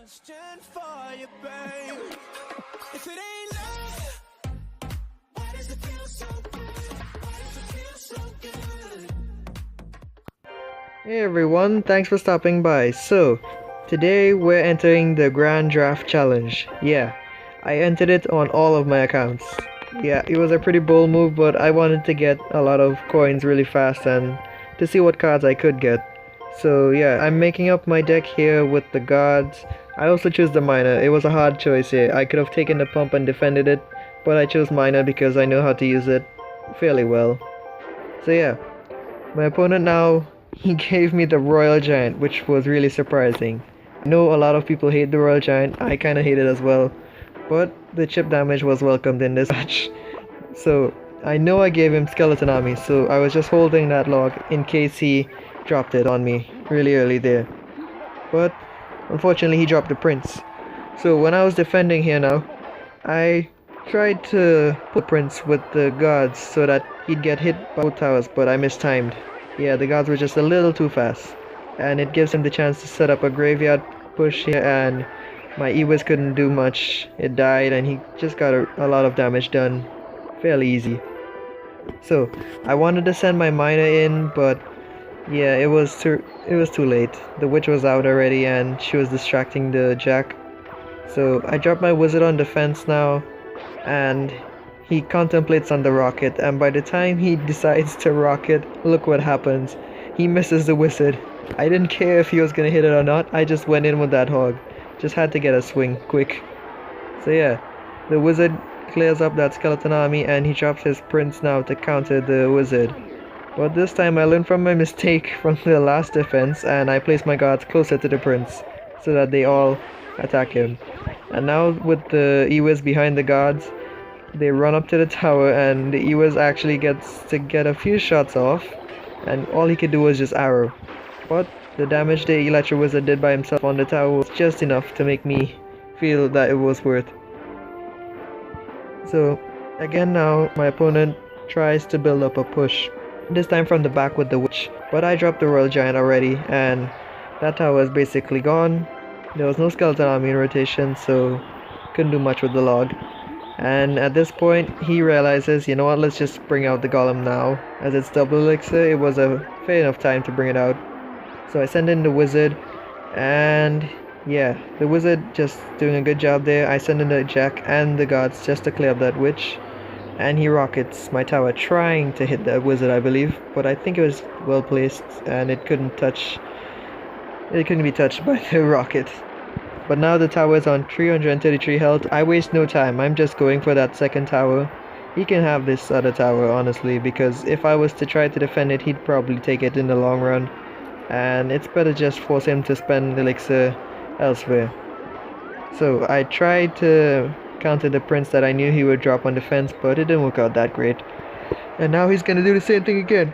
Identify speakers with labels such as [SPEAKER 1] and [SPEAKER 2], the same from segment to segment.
[SPEAKER 1] question for you, babe. If it ain't love, why does it feel so good? Why does it feel so good?
[SPEAKER 2] Hey everyone, thanks for stopping by. So, today we're entering the Grand Draft Challenge. Yeah, I entered it on all of my accounts. Yeah, it was a pretty bold move, but I wanted to get a lot of coins really fast and to see what cards I could get. So yeah, I'm making up my deck here with the gods. I also chose the miner. It was a hard choice here. I could have taken the pump and defended it, but I chose miner because I know how to use it fairly well. So yeah, my opponent now, he gave me the Royal Giant, which was really surprising. I know a lot of people hate the Royal Giant. I kinda hate it as well, but the chip damage was welcomed in this match. So I know I gave him Skeleton Army, so I was just holding that log in case he dropped it on me really early there. But unfortunately he dropped the Prince. So when I was defending here now, I tried to put Prince with the guards so that he'd get hit by both towers, but I mistimed. Yeah, the guards were just a little too fast. And it gives him the chance to set up a graveyard push here, and my Ewiz couldn't do much. It died and he just got a lot of damage done fairly easy. So I wanted to send my miner in, but yeah, it was too late. The witch was out already and she was distracting the jack. So I dropped my wizard on defense now, and he contemplates on the rocket, and by the time he decides to rocket, look what happens. He misses the wizard. I didn't care if he was gonna hit it or not, I just went in with that hog. Just had to get a swing quick. So yeah, the wizard clears up that skeleton army and he drops his prince now to counter the wizard. But this time I learned from my mistake from the last defense, and I placed my guards closer to the prince so that they all attack him. And now with the Ewiz behind the guards, they run up to the tower and the Ewiz actually gets to get a few shots off, and all he could do was just arrow. But the damage the Electro Wizard did by himself on the tower was just enough to make me feel that it was worth. So again now my opponent tries to build up a push, this time from the back with the witch, but I dropped the Royal Giant already and that tower is basically gone. There was no skeleton army in rotation, so couldn't do much with the log. And at this point he realizes, you know what, let's just bring out the golem now. As it's double elixir, it was a fair enough time to bring it out. So I send in the wizard, and yeah, the wizard just doing a good job there. I send in the jack and the guards just to clear up that witch, and he rockets my tower trying to hit that wizard, I believe, but I think it was well placed and it couldn't be touched by the rocket. But now the tower is on 333 health. I waste no time, I'm just going for that second tower. He can have this other tower honestly, because if I was to try to defend it, he'd probably take it in the long run, and it's better just force him to spend elixir elsewhere. So I tried to counter the prince that I knew he would drop on defense, but it didn't work out that great. And now he's gonna do the same thing again.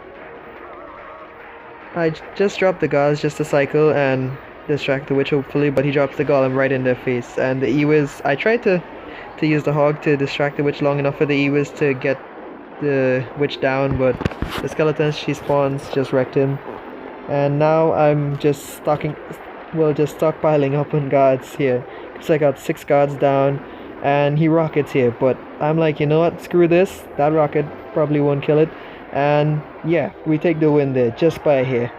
[SPEAKER 2] I just dropped the guards just to cycle and distract the witch hopefully, but he drops the golem right in their face. And the Ewiz, I tried to use the hog to distract the witch long enough for the Ewiz to get the witch down, but the skeletons she spawns just wrecked him. And now I'm just stockpiling up on guards here, because I got 6 guards down and he rockets here, but I'm like, you know what, screw this, that rocket probably won't kill it, and yeah, we take the win there just by a hair.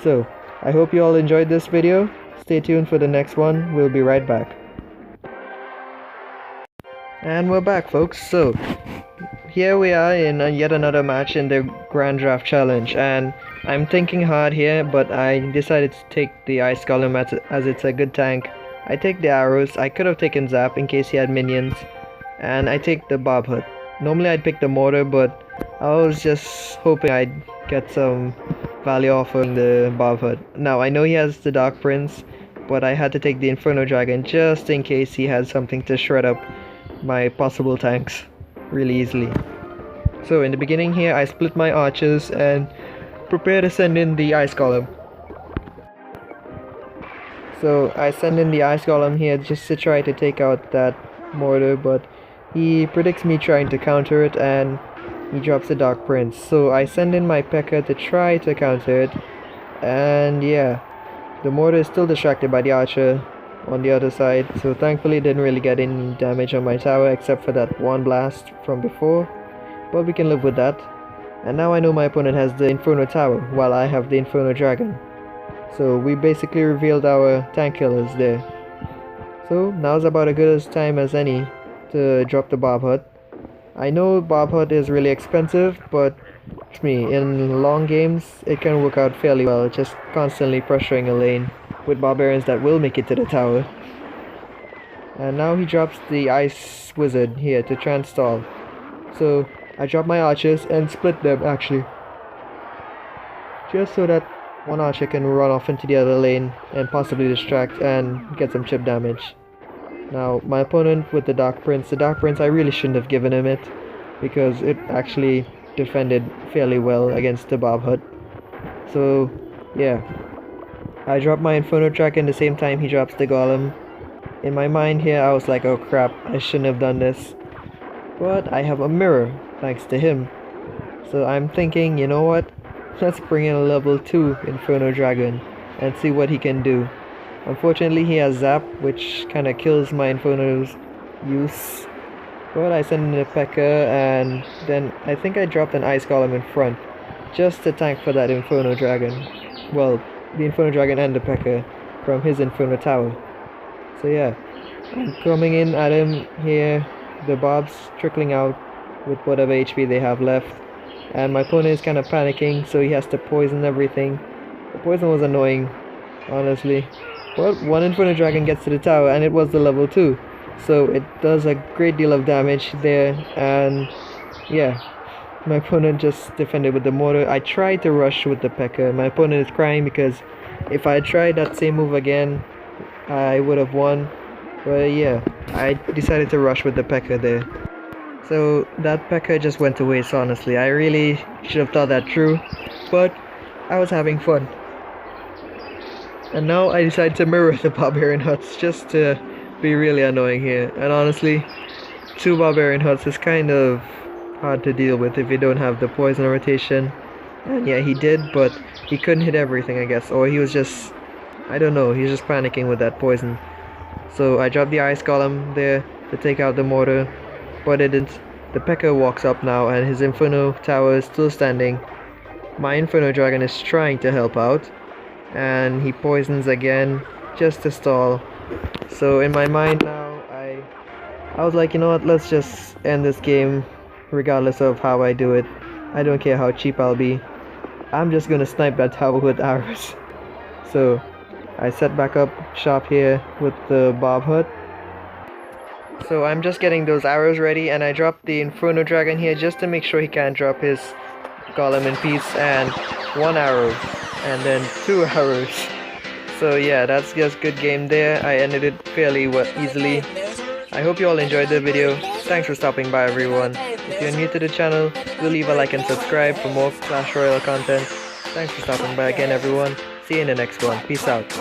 [SPEAKER 2] So I hope you all enjoyed this video. Stay tuned for the next one. We'll be right back. And we're back, folks. So here we are in yet another match in the Grand Draft Challenge, and I'm thinking hard here, but I decided to take the Ice Golem as it's a good tank. I take the arrows. I could have taken Zap in case he had minions, and I take the Bob Hut. Normally I'd pick the mortar, but I was just hoping I'd get some value off of the Bob Hut. Now I know he has the Dark Prince, but I had to take the Inferno Dragon just in case he had something to shred up my possible tanks really easily. So in the beginning here, I split my archers and prepare to send in the Ice Golem. So I send in the Ice Golem here just to try to take out that mortar, but he predicts me trying to counter it and he drops the Dark Prince. So I send in my P.E.K.K.A. to try to counter it, and yeah, the mortar is still distracted by the archer, on the other side, so thankfully didn't really get any damage on my tower except for that one blast from before, but we can live with that. And now I know my opponent has the Inferno Tower while I have the Inferno Dragon, so we basically revealed our tank killers there. So now's about as good a time as any to drop the Bob Hut. I know Bob Hut is really expensive, but trust me, in long games it can work out fairly well, just constantly pressuring a lane with barbarians that will make it to the tower. And now he drops the Ice Wizard here to try and stall. So I drop my archers and split them actually, just so that one archer can run off into the other lane and possibly distract and get some chip damage. Now my opponent with the Dark Prince I really shouldn't have given him it, because it actually defended fairly well against the Bob Hut. So yeah, I dropped my Inferno Dragon the same time he drops the Golem. In my mind here I was like, oh crap, I shouldn't have done this. But I have a mirror thanks to him. So I'm thinking, you know what? Let's bring in a level 2 Inferno Dragon and see what he can do. Unfortunately he has Zap, which kinda kills my Inferno's use. But I sent in a P.E.K.K.A. and then I think I dropped an Ice Golem in front, just to tank for that Inferno Dragon. Well, the Inferno Dragon and the P.E.K.K.A. from his Inferno Tower. So yeah, I'm coming in at him here, the Bobs trickling out with whatever HP they have left. And my opponent is kind of panicking, so he has to poison everything. The poison was annoying, honestly. But one Inferno Dragon gets to the tower, and it was the level 2. So it does a great deal of damage there, and yeah. My opponent just defended with the mortar. I tried to rush with the P.E.K.K.A. My opponent is crying because if I had tried that same move again, I would have won. But yeah, I decided to rush with the P.E.K.K.A. there. So that P.E.K.K.A. just went to waste, honestly. I really should have thought that through, but I was having fun. And now I decided to mirror the Barbarian Huts just to be really annoying here. And honestly, 2 Barbarian Huts is kind of hard to deal with if you don't have the poison rotation. And yeah, he did, but he couldn't hit everything, I guess. Or he was just, I don't know, he was just panicking with that poison. So I dropped the Ice Golem there to take out the mortar, but it didn't. The P.E.K.K.A. walks up now and his Inferno Tower is still standing. My Inferno Dragon is trying to help out, and he poisons again just to stall. So in my mind now, I was like, you know what, let's just end this game regardless of how I do it. I don't care how cheap I'll be. I'm just gonna snipe that tower with arrows. So I set back up shop here with the Bob Hut. So I'm just getting those arrows ready, and I dropped the Inferno Dragon here just to make sure he can't drop his Golem in peace, and 1 arrow and then 2 arrows. So yeah, that's just good game there. I ended it fairly easily. I hope you all enjoyed the video. Thanks for stopping by, everyone. If you're new to the channel, do leave a like and subscribe for more Clash Royale content. Thanks for stopping by again, everyone. See you in the next one. Peace out.